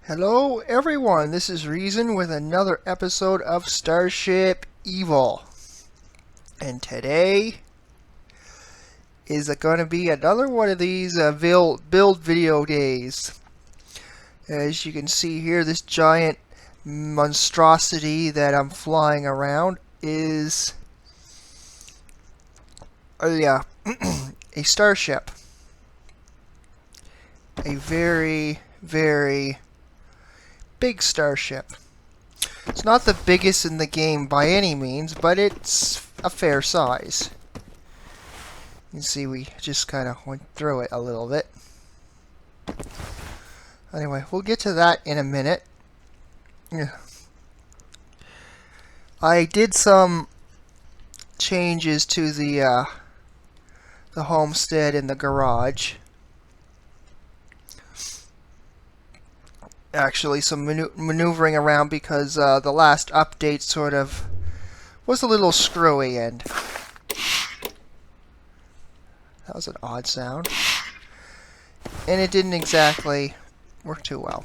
Hello everyone, this is Reason with another episode of Starship EVO. And today is going to be another one of these build video days. As you can see here, this giant monstrosity that I'm flying around is a starship. A very, very big starship. It's not the biggest in the game by any means, but it's a fair size. You can see we just kind of went through it a little bit. Anyway, we'll get to that in a minute. I did some changes to the homestead in the garage. Actually, some maneuvering around because the last update sort of was a little screwy, and that was an odd sound, and it didn't exactly work too well.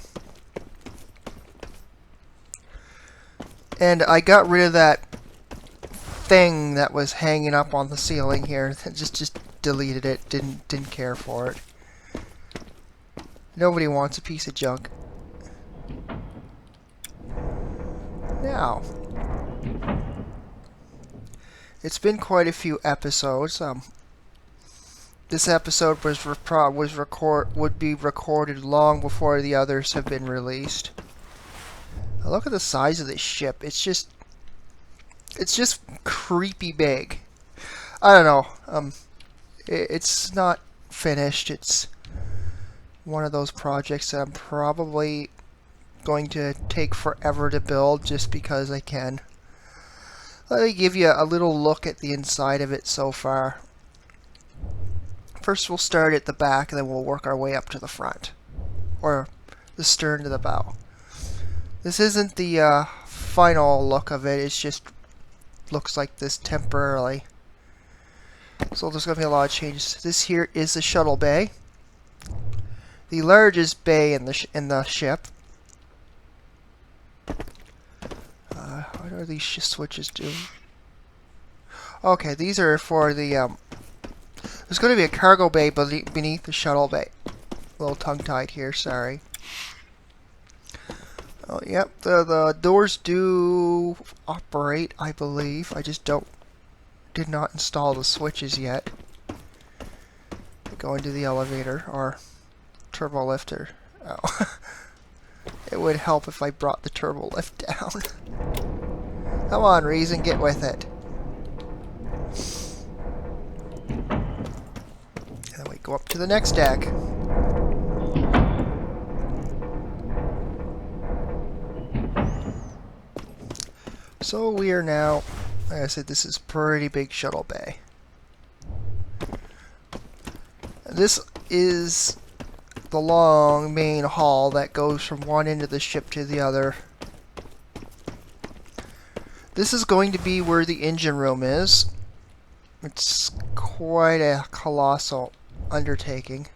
And I got rid of that thing that was hanging up on the ceiling here. Just deleted it. Didn't care for it. Nobody wants a piece of junk. Now, it's been quite a few episodes. This episode would be recorded long before the others have been released. Now look at the size of this ship. It's just creepy big. I don't know. It's not finished. It's one of those projects that I'm probably going to take forever to build just because I can. Let me give you a little look at the inside of it so far. First we'll start at the back and then we'll work our way up to the front, or the stern to the bow. This isn't the final look of it, it's just looks like this temporarily. So there's going to be a lot of changes. This here is the shuttle bay, the largest bay in the ship. What are these switches do? Okay, these are for the there's going to be a cargo bay beneath the shuttle bay. A little tongue-tied here, sorry. Oh, yep, the doors do operate, I believe. I just did not install the switches yet. Go into the elevator or turbo lifter. Oh. It would help if I brought the turbo lift down. Come on, Reason, get with it. And then we go up to the next deck. So we are now, like I said, this is pretty big shuttle bay. This is the long main hall that goes from one end of the ship to the other. This is going to be where the engine room is. It's quite a colossal undertaking.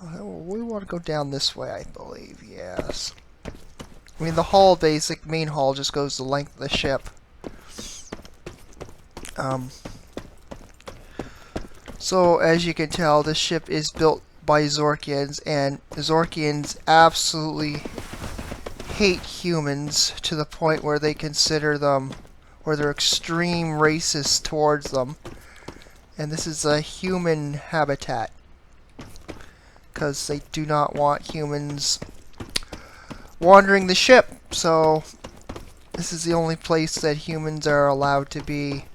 We want to go down this way, I believe, yes. I mean, the hall, main hall, just goes the length of the ship. So, as you can tell, this ship is built by Zorkians, and Zorkians absolutely hate humans to the point where they consider them, or they're extreme racist towards them. And this is a human habitat, because they do not want humans wandering the ship. So, this is the only place that humans are allowed to be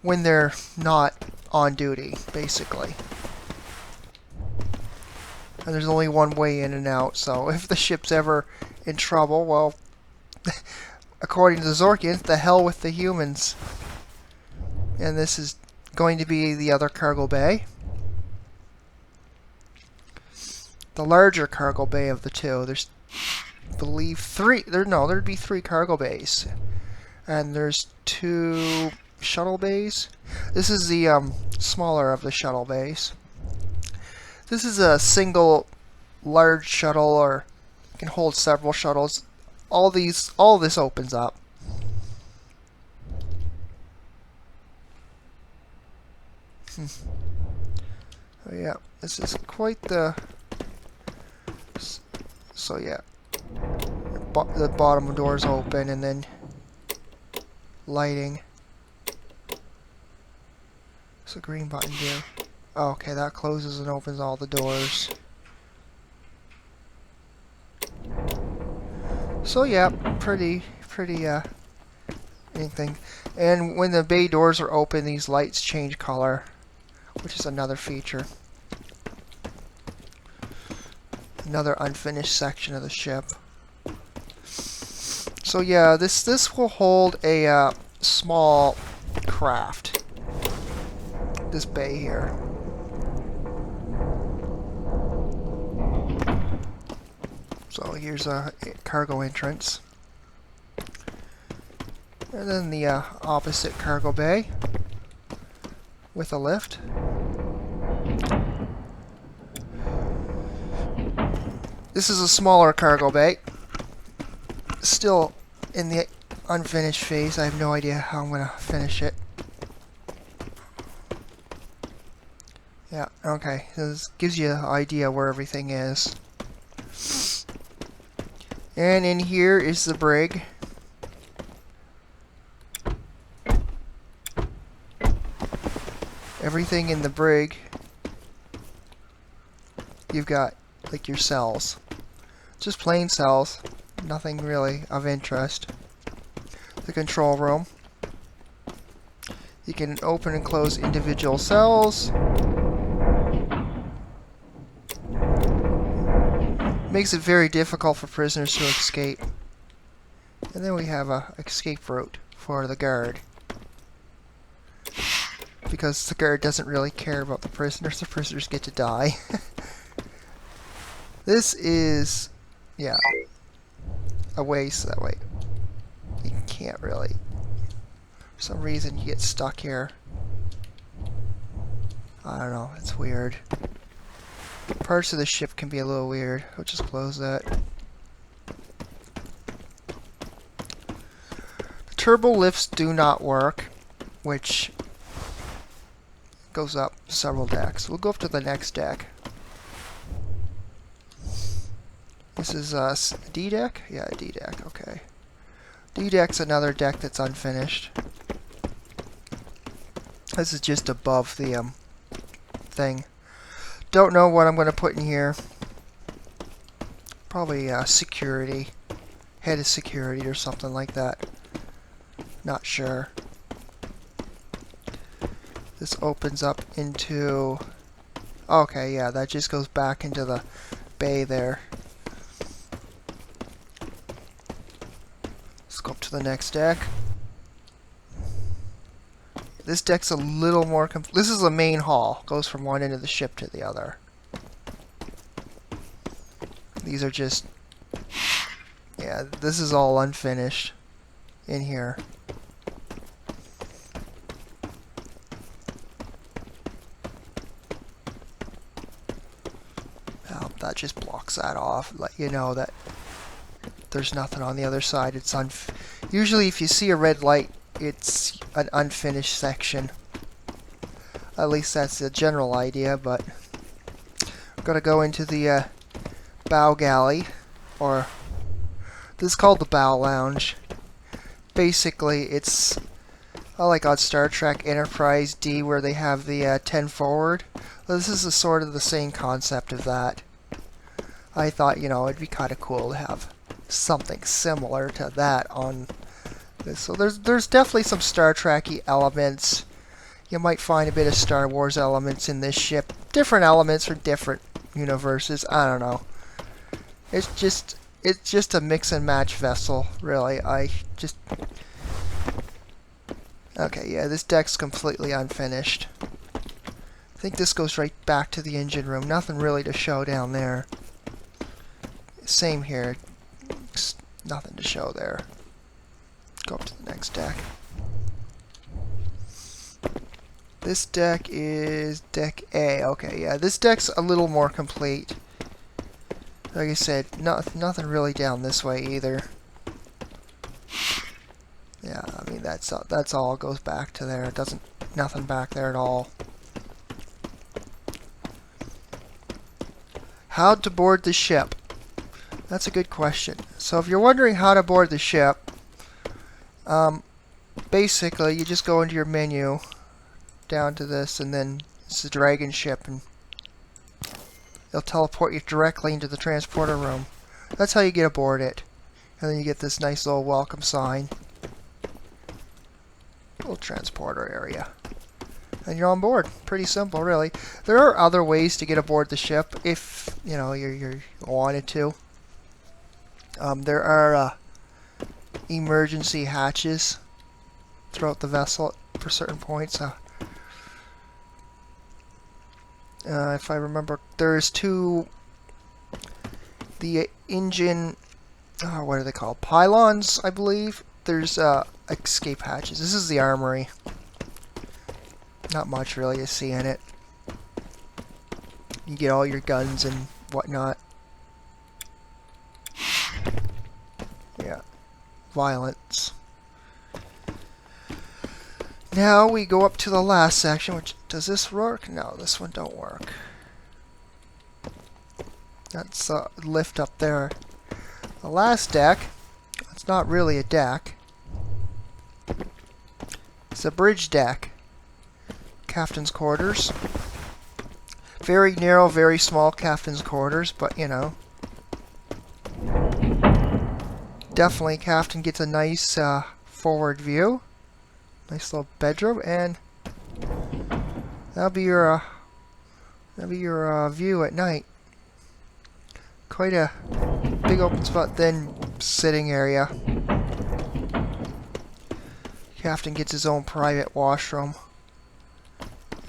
when they're not on duty, basically. And there's only one way in and out, so if the ship's ever in trouble, well, according to the Zorkians, the hell with the humans. And this is going to be the other cargo bay. The larger cargo bay of the two. There's, I believe, there'd be 3 cargo bays. And there's 2 shuttle bays. This is the smaller of the shuttle bays. This is a single large shuttle, or it can hold several shuttles. All this opens up. Oh yeah, this is quite the... So yeah, the bottom doors open, and then lighting. What's the green button do? Oh, okay, that closes and opens all the doors. So yeah, pretty anything. And when the bay doors are open, these lights change color, which is another feature. Another unfinished section of the ship. So yeah, this will hold a small craft. This bay here. So here's a cargo entrance. And then the opposite cargo bay with a lift. This is a smaller cargo bay. Still in the unfinished phase. I have no idea how I'm going to finish it. Yeah, okay. This gives you an idea where everything is. And in here is the brig. Everything in the brig, you've got like your cells. Just plain cells. Nothing really of interest. The control room. You can open and close individual cells. Makes it very difficult for prisoners to escape. And then we have a escape route for the guard. Because the guard doesn't really care about the prisoners get to die. This is, yeah, a waste that way. You can't really, for some reason you get stuck here. I don't know, it's weird. Parts of the ship can be a little weird. I'll just close that. The turbo lifts do not work, which goes up several decks. We'll go up to the next deck. This is D deck? Yeah, D deck, okay. D deck's another deck that's unfinished. This is just above the thing. Don't know what I'm going to put in here. Probably security. Head of security or something like that. Not sure. This opens up into... Okay, yeah, that just goes back into the bay there. Let's go up to the next deck. This deck's a little more... This is the main hall. Goes from one end of the ship to the other. These are just... Yeah, this is all unfinished in here. Well, that just blocks that off. Let you know that there's nothing on the other side. It's usually if you see a red light, it's an unfinished section. At least that's the general idea, but I'm gonna go into the bow galley, or this is called the bow lounge. Basically, it's like on Star Trek Enterprise D, where they have the 10 forward. Well, this is a sort of the same concept of that. I thought, you know, it'd be kind of cool to have something similar to that on this. So there's definitely some Star Trek-y elements. You might find a bit of Star Wars elements in this ship. Different elements for different universes. I don't know. It's just a mix and match vessel, really. Okay, yeah, this deck's completely unfinished. I think this goes right back to the engine room. Nothing really to show down there. Same here. Nothing to show there. Go up to the next deck. This deck is deck A. Okay, yeah, this deck's a little more complete. Like I said, nothing really down this way either. Yeah, I mean that's all goes back to there. It doesn't nothing back there at all. How to board the ship? That's a good question. So if you're wondering how to board the ship, basically you just go into your menu down to this, and then it's the dragon ship, and it'll teleport you directly into the transporter room. That's how you get aboard it. And then you get this nice little welcome sign. Little transporter area. And you're on board. Pretty simple, really. There are other ways to get aboard the ship if, you know, you wanted to. There are emergency hatches throughout the vessel for certain points. If I remember, there's two, the engine, what are they called? Pylons, I believe. There's escape hatches. This is the armory. Not much really to see in it. You get all your guns and whatnot. Yeah. Violence. Now we go up to the last section, which, does this work? No, this one don't work. That's a lift up there. The last deck, it's not really a deck. It's a bridge deck. Captain's quarters. Very narrow, very small captain's quarters, but you know. Definitely captain gets a nice forward view. Nice little bedroom, and that'll be your view at night. Quite a big open spot, then sitting area. Captain gets his own private washroom.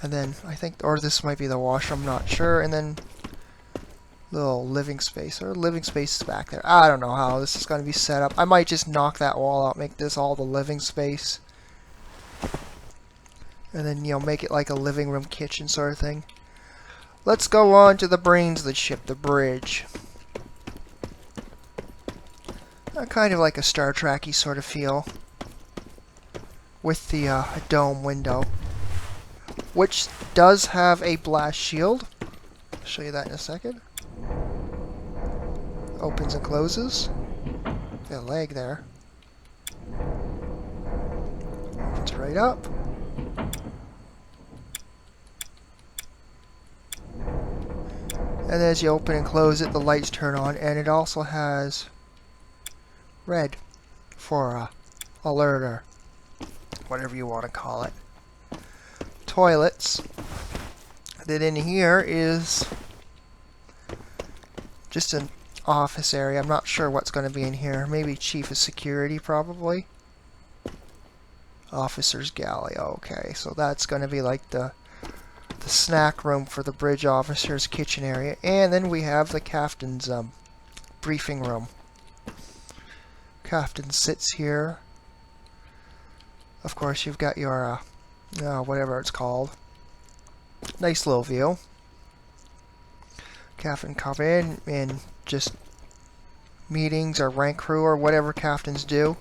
And then, I think, or this might be the washroom, I'm not sure. And then, little living space, or living space is back there. I don't know how this is going to be set up. I might just knock that wall out, make this all the living space. And then, you know, make it like a living room kitchen sort of thing. Let's go on to the brains of the ship, the bridge. Kind of like a Star Trek-y sort of feel. With the dome window. Which does have a blast shield. I'll show you that in a second. Opens and closes. Got a leg there. Opens right up. And as you open and close it, the lights turn on, and it also has red for alert or whatever you want to call it. Toilets. Then in here is just an office area. I'm not sure what's going to be in here. Maybe chief of security, probably. Officer's galley. Okay, so that's going to be like the snack room for the bridge officer's kitchen area. And then we have the captain's briefing room. Captain sits here. Of course, you've got your whatever it's called. Nice little view. Captain come in and just meetings or rank crew or whatever captains do.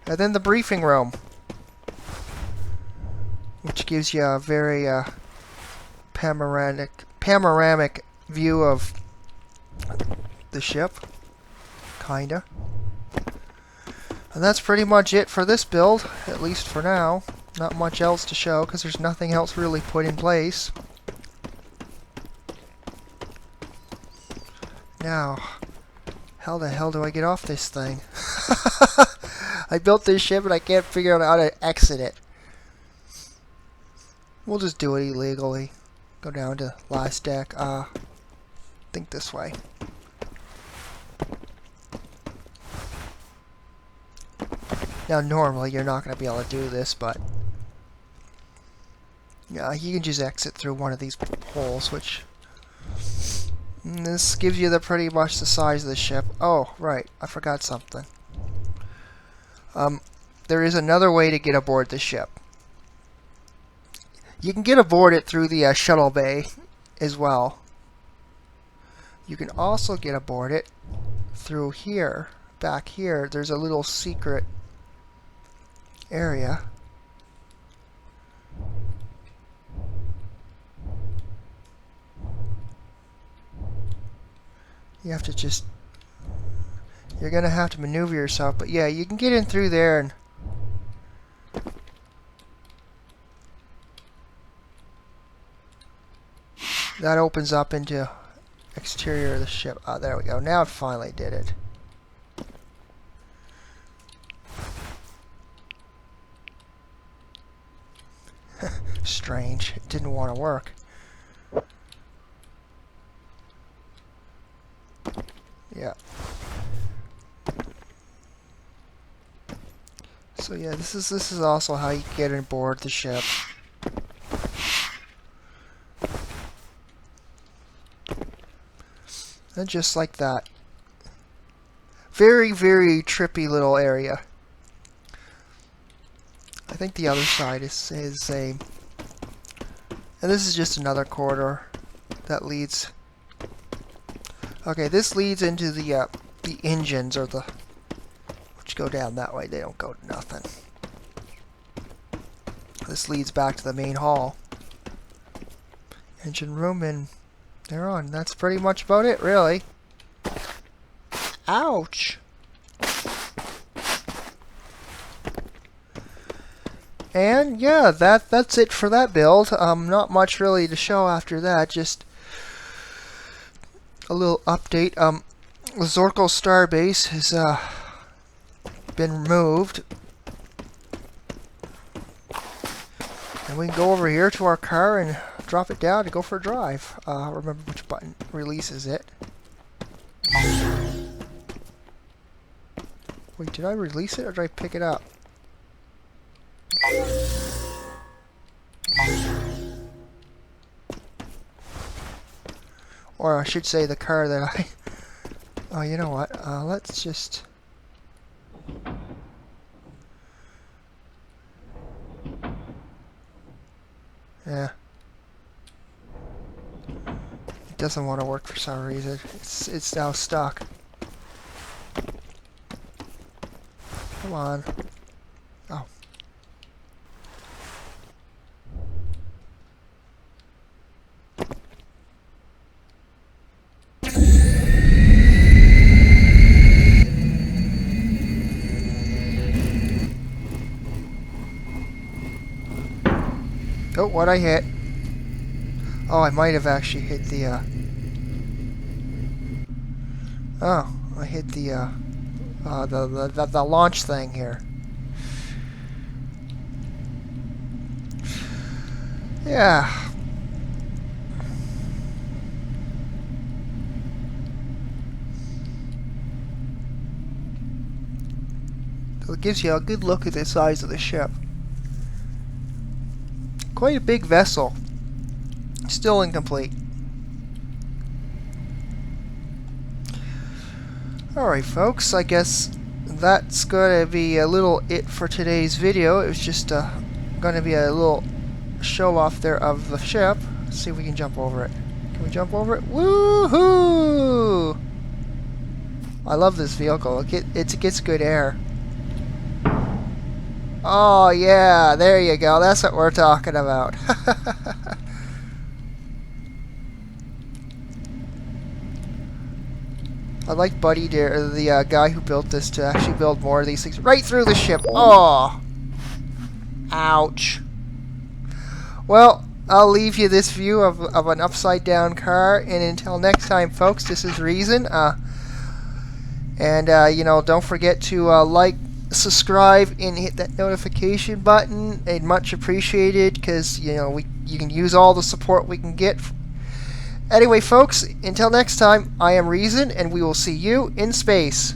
And then the briefing room, which gives you a very panoramic view of the ship, kinda. And that's pretty much it for this build, at least for now. Not much else to show because there's nothing else really put in place. Now, how the hell do I get off this thing? I built this ship and I can't figure out how to exit it. We'll just do it illegally. Go down to last deck. Think this way. Now normally you're not going to be able to do this, but yeah, you can just exit through one of these holes, which this gives you pretty much the size of the ship. Oh, right, I forgot something. There is another way to get aboard the ship. You can get aboard it through the shuttle bay as well. You can also get aboard it through here. Back here, there's a little secret area. You have to just... You're going to have to maneuver yourself. But yeah, you can get in through there and... That opens up into exterior of the ship. Oh, there we go. Now it finally did it. Strange. It didn't want to work. Yeah. So yeah, this is also how you get on board the ship. And just like that. Very, very trippy little area. I think the other side is the same. And this is just another corridor that leads... Okay, this leads into the engines, or the... which go down that way. They don't go to nothing. This leads back to the main hall. Engine room, and they're on. That's pretty much about it, really. Ouch! And yeah, that's it for that build. Not much really to show after that. Just a little update. Zorko Starbase has been removed, and we can go over here to our car and drop it down to go for a drive. Remember which button releases it. Wait, did I release it or did I pick it up? Or I should say the car that I... Oh, you know what? Let's just... Yeah. It doesn't want to work for some reason. It's now stuck. Come on. Oh. Oh, what I hit? Oh, I might have actually hit the, Oh, I hit the launch thing here. Yeah. So it gives you a good look at the size of the ship. Quite a big vessel. Still incomplete. Alright folks, I guess that's going to be a little it for today's video. It was just going to be a little show off there of the ship. Let's see if we can jump over it. Can we jump over it? Woohoo! I love this vehicle. It gets good air. Oh yeah, there you go. That's what we're talking about. I'd like Buddy, the guy who built this, to actually build more of these things right through the ship. Oh! Ouch. Well, I'll leave you this view of an upside down car, and until next time folks, this is Reason. You know, don't forget to like, subscribe, and hit that notification button. It's much appreciated, because you know you can use all the support we can get. Anyway folks, until next time, I am Reason, and we will see you in space.